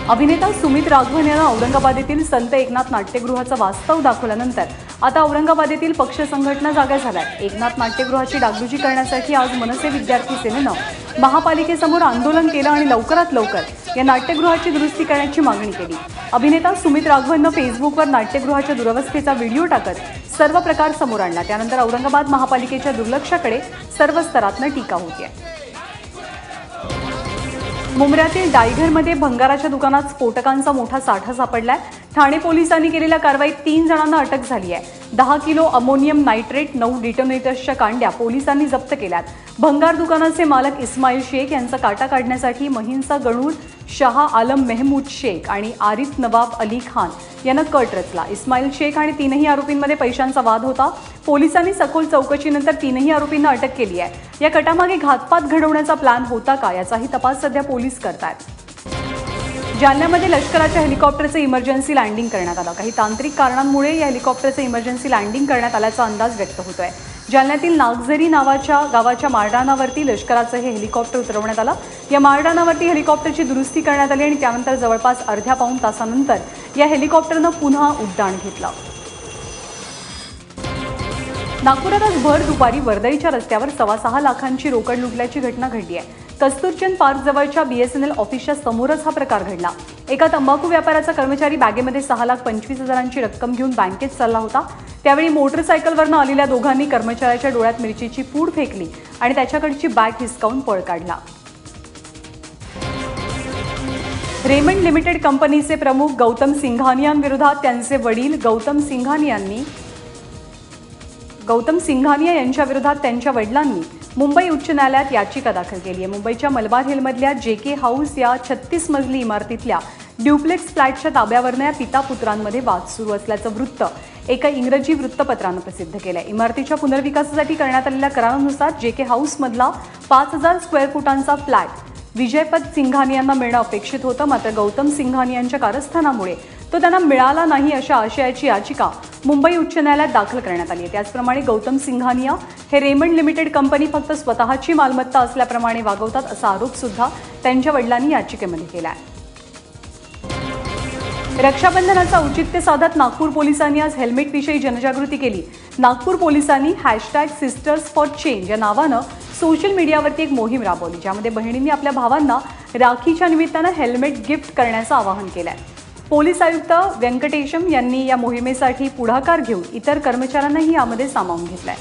अभिनेता सुमित राघवन यांना औरंगाबाद येथील संत एकनाथ नाट्यगृहाचं वास्तव दाखवल्यानंतर आता औरंगाबाद येथील पक्ष संघटना जागा झाल्यात। एकनाथ नाट्यगृहाची डागडुजी करण्यासाठी आज मनसे विद्यार्थी सेनेनं महापालिकेसमोर आंदोलन केलं आणि लवकरात लवकर या नाट्यगृहाची दुरुस्ती करण्याची मागणी केली। अभिनेता सुमित राघवननं फेसबुकवर नाट्यगृहाच्या दुरवस्थेचा व्हिडिओ टाकत सर्व प्रकार समोर आणला। त्यानंतर औरंगाबाद महापालिकेच्या दुर्लक्षाकडे सर्व स्तरातून टीका होतीये। मुंब्र्यातील डायघरमध्ये भंगाराच्या दुकानात स्फोटकांचा मोठा साठा सापडलाय। ठाणे पोलिसांनी केलेल्या कारवाईत 3 जणांना अटक झाली आहे। 10 किलो अमोनियम नायट्रेट 9 डिटोनेटर्सच्या कांड्या पोलिसांनी जप्त केल्यात। भंगार दुकानाचे मालक इस्माईल शेख यांचा काटा काढण्यासाठी महिंसा गणूर, शाह आलम मेहमूद शेख आणि आरिफ नवाब अली खान यांना कट रचला। इस्माईल शेख आणि 3ही आरोपींमध्ये पैशांचा वाद होता। पोलिसांनी सखोल चौकशीनंतर 3ही आरोपींना अटक केली आहे। या कटामागे घातपात घडवण्याचा प्लॅन होता का याचाही तपास सध्या पोलीस करतात। जालन्यामध्ये लष्कराच्या हेलिकॉप्टरचे इमर्जन्सी लँडिंग करण्यात आलं। काही तांत्रिक कारणांमुळे या हेलिकॉप्टरचे इमर्जन्सी लँडिंग करण्यात आल्याचा अंदाज व्यक्त होतोय। जालन्यातील नागझरी नावाच्या गावाच्या मारडाणावरती लष्कराचं हे हेलिकॉप्टर उतरवण्यात आलं। या मारडाणावरती हेलिकॉप्टरची दुरुस्ती करण्यात आली आणि त्यानंतर जवळपास अर्ध्या पाऊण तासानंतर या हेलिकॉप्टरनं पुन्हा उड्डाण घेतलं। नागपुरात आज भर दुपारी वर्दळीच्या रस्त्यावर 6.25 लाखांची रोकड लुटल्याची घटना घडली आहे। कस्तुरचंद पार्क जवळच्या BSNL ऑफिसच्या समोरच हा प्रकार घडला। एका तंबाखू व्यापाराचा कर्मचारी बॅगेमध्ये 6,25,000ची रक्कम घेऊन बँकेत चालला होता। त्यावेळी मोटरसायकलवरनं आलेल्या दोघांनी कर्मचाऱ्याच्या डोळ्यात मिरचीची पूड फेकली आणि त्याच्याकडची बॅग हिसकावून पळ काढला। रेमंड लिमिटेड कंपनीचे प्रमुख गौतम सिंघानियांविरोधात त्यांचे वडील गौतम सिंघानिया यांच्या विरोधात त्यांच्या वडिलांनी मुंबई उच्च न्यायालयात याचिका दाखल केली आहे। मुंबईच्या मलबार हिलमधल्या JK हाऊस या 36 मजली इमारतीतल्या ड्युप्लेक्स फ्लॅटच्या ताब्यावरनं या पिता पुत्रांमध्ये वाद सुरू असल्याचं वृत्त एका इंग्रजी वृत्तपत्रानं प्रसिद्ध केलंय। इमारतीच्या पुनर्विकासासाठी करण्यात आलेल्या करारानुसार JK हाऊसमधला 5,000 स्क्वेअर फुटांचा फ्लॅट विजयपद सिंघानियांना मिळणं अपेक्षित होतं। मात्र गौतम सिंघानियांच्या कारस्थानामुळे तो त्यांना मिळाला नाही अशा आशयाची याचिका मुंबई उच्च न्यायालयात दाखल करण्यात आली आहे। त्याचप्रमाणे गौतम सिंघानिया हे रेमंड लिमिटेड कंपनी फक्त स्वतःची मालमत्ता असल्याप्रमाणे वागवतात असा आरोप सुद्धा त्यांच्या वडिलांनी याचिकेमध्ये केला आहे। रक्षाबंधनाचं औचित्य साधत नागपूर पोलिसांनी आज हेल्मेटविषयी जनजागृती केली। नागपूर पोलिसांनी #Sisters4Change या नावानं सोशल मीडियावरती एक मोहीम राबवली, ज्यामध्ये बहिणींनी आपल्या भावांना राखीच्या निमित्तानं हेल्मेट गिफ्ट करण्याचं आवाहन केलंय। पोलीस आयुक्त व्यंकटेशम यांनी या मोहिमेसाठी पुढाकार घेऊन इतर कर्मचाऱ्यांनाही यामध्ये सामावून घेतलंय।